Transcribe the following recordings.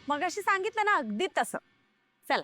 मगाशी सांगितलं ना अगदी तसं. चला.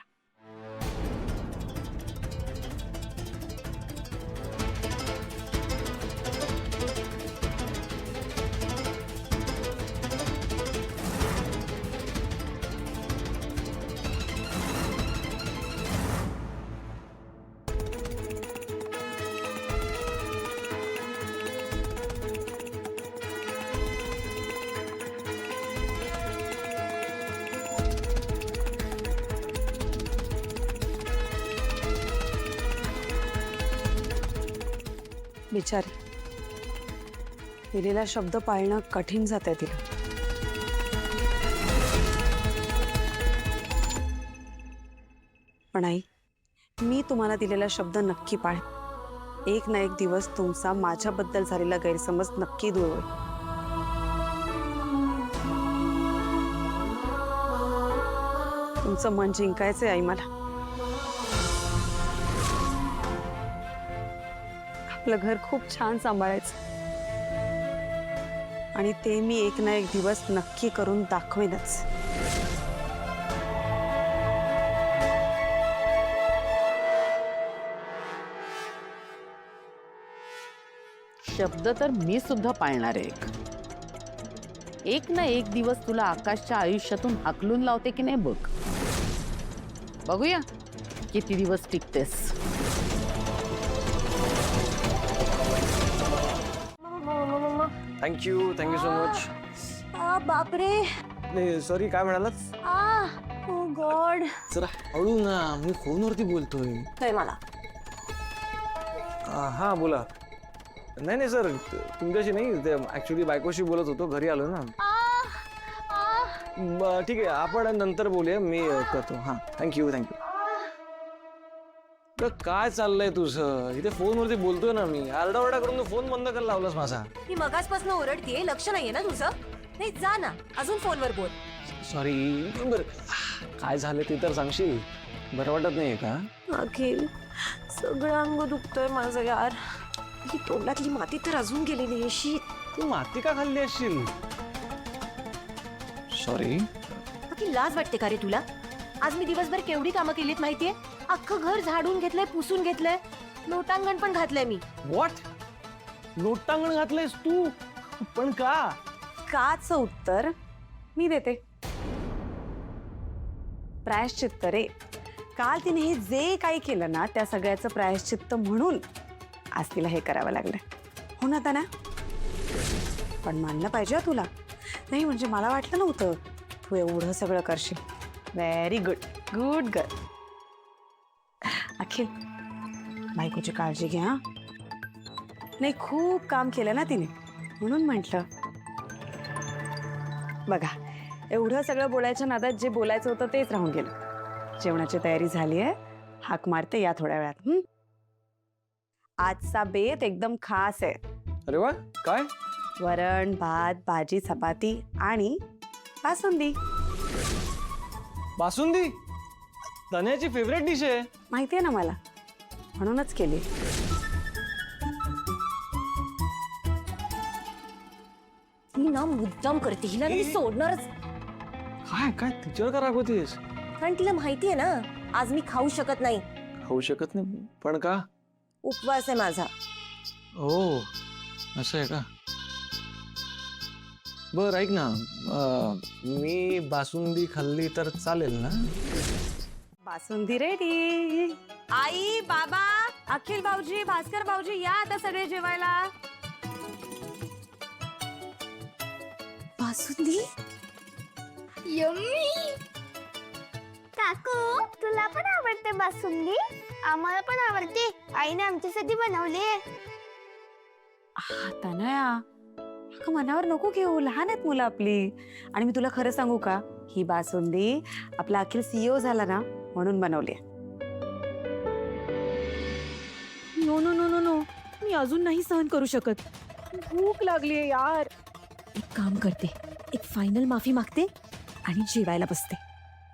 बिचारी दिलेला शब्द पाळणं कठीण जातंय तिला. पण आई, मी तुम्हाला दिलेला शब्द नक्की पाळेन. एक ना एक दिवस तुमचा माझ्याबद्दल झालेला गैरसमज नक्की दूर होईल. तुमचं मन जिंकायचंय आई मला. आपलं घर खूप छान सांभाळायचं आणि ते मी एक ना एक दिवस नक्की करून दाखवेनच. शब्द तर मी सुद्धा पाळणार आहे. एक ना एक दिवस तुला आकाशच्या आयुष्यातून हाकलून लावते की नाही बघ. बघूया किती दिवस टिकतेस. Thank you so much. बापरे. सॉरी, काय म्हणालात? Oh God. जरा हळू ना, मी फोनवरती बोलतोय. काय मला हा बोला. नाही सर, तुमच्याशी नाही, ते ऍक्च्युली बायकोशी बोलत होतो, घरी आलो ना. ठीक आहे, आपण नंतर बोलूया, मी करतो. हा थँक्यू. काय चाललंय तुझं? इथे फोनवरती बोलतोय ना मी. आरडाओरडा करून तू फोन बंद करायला लावलास माझा. मी मगासपासून ओरडतीये, लक्ष नाहीये ना तुझं? नाही जा ना, अजून फोनवर बोल. सॉरी. बरं, काय झालं ते तर सांगशील? बरं वाटत नाहीये का? अखिल, सगळं अंग दुखतोय माझं यार. ही तोंडातली माती तर अजून गेली नाही. अशी तू माती का खाल्ली असशील? सॉरी. अखिल, लाज वाटते का रे तुला? आज मी दिवसभर केवढी कामं केलीत माहितीये? अख्खं घर झाडून घेतलंय, पुसून घेतलंय, लोटांगण पण घातलंय मी. व्हॉट? लोटांगण घातलंयस तू? पण का? काचं उत्तर मी देते. प्रायश्चित्त रे. काल तिने हे जे काही केलं ना, त्या सगळ्याचं प्रायश्चित्त म्हणून आज तिला हे करावं लागलं. हो ना ताना? पण मानलं पाहिजे तुला. नाही म्हणजे मला वाटलं नव्हतं तू एवढं सगळं करशील. Very good. Good girl. Akhil, बायकोची काळजी घ्या. नाही, खूप काम केलं ना तिने, म्हणून म्हटलं. बघा, एवढं सगळं बोलायच्या नादात जे बोलायचं होतं तेच राहून गेलं. जेवणाची तयारी झाली आहे, हाक मारते या थोड्या वेळात. आजचा बेत एकदम खास आहे. अरे वा, काय? वरण, भात, भाजी, चपाती आणि बासुंदी. बासुंदी तन्याची फेवरेट डिश आहे. माहिती आहे ना मला, म्हणूनच केली. ही ना मुद्दाम करते, हिला ना मी सोडणारच. काय तिच्यावर का रागवतेस? कारण तिला माहितीये ना, आज मी खाऊ शकत नाही. खाऊ शकत नाही? पण का? उपवास आहे माझा. ओ, असं आहे का? बर ऐक ना, मी बासुंदी खाल्ली तर चालेल ना? बासुंदी रेडी. आई, बाबा, अखिल भाऊजी, भास्कर भाऊजी, या आता सगळे जेवायला. बासुंदी यम्मी. काकू, तुला पण आवडते बासुंदी? आम्हाला पण आवडते. आईने आमच्यासाठी बनवली. तनया, अगं मनावर नको घेऊ, लहान आहेत मुलं आपली. आणि मी तुला खरं सांगू का, ही बासुंदी आपला अखिल CEO झाला ना म्हणून बनवली. No no no no no, मी अजून नाही सहन करू शकत. भूक लागलीये यार. एक काम करते, एक फायनल माफी मागते आणि जेवायला बसते.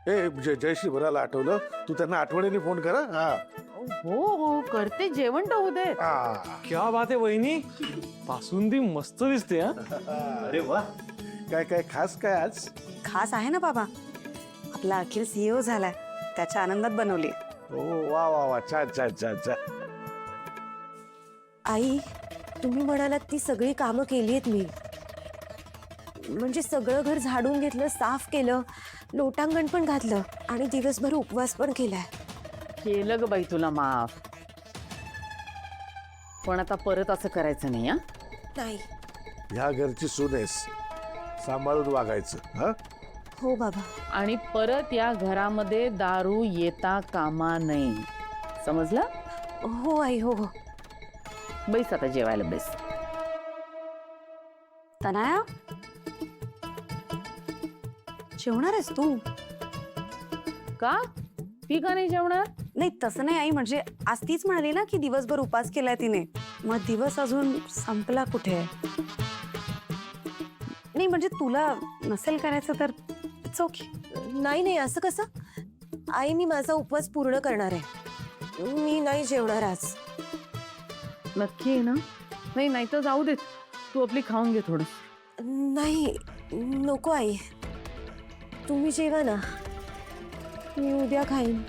जयश्री, बराला आठवलं, तू त्यांना आठवणीने फोन करा. हा हो करते, जेवण तर होऊ दे. क्या बात आहे वहिनी, बासुंदी मस्त दिसते. हा अरे वा, काय काय खास काय आज? खास आहे ना बाबा. आपला अखिल सीईओ झालाय, त्याच्या आनंदात बनवली. हो, वा वा वा, छान छान छान छान. आई, तुम्ही म्हणालात ती सगळी कामं केली आहेत मी. म्हणजे सगळं घर झाडून घेतलं, साफ केलं, लोटांगण पण घातलं आणि दिवसभर उपवास पण केलाय. केलं ग बाई तुला माफ. पण आता परत असं करायचं नाही. हा नाही. ह्या घरची सून आहेस, सांभाळून वागायचं. हा, हो बाबा. आणि परत या घरामध्ये दारू येता कामा नये, समजलं? हो आई, हो हो. बैस आता जेवायला बैस. तनाया, जेवणार आहेस तू? का ती का नाही जेवणार? नाही तसं नाही आई, म्हणजे आज तीच म्हणाली ना की दिवसभर उपास केलाय तिने, मग दिवस अजून संपला कुठे? नाही म्हणजे तुला नसेल करायचं तर इट्स ओके. नाही नाही, असं कसं? आई, मी माझा उपवास पूर्ण करणार आहे. मी नाही जेवणार आज. नक्की आहे ना? नाही नाही तर जाऊ देत, तू आपली खाऊन घे थोडं. नाही नको आई, तुम्ही जेवा ना, मी उद्या खाईन.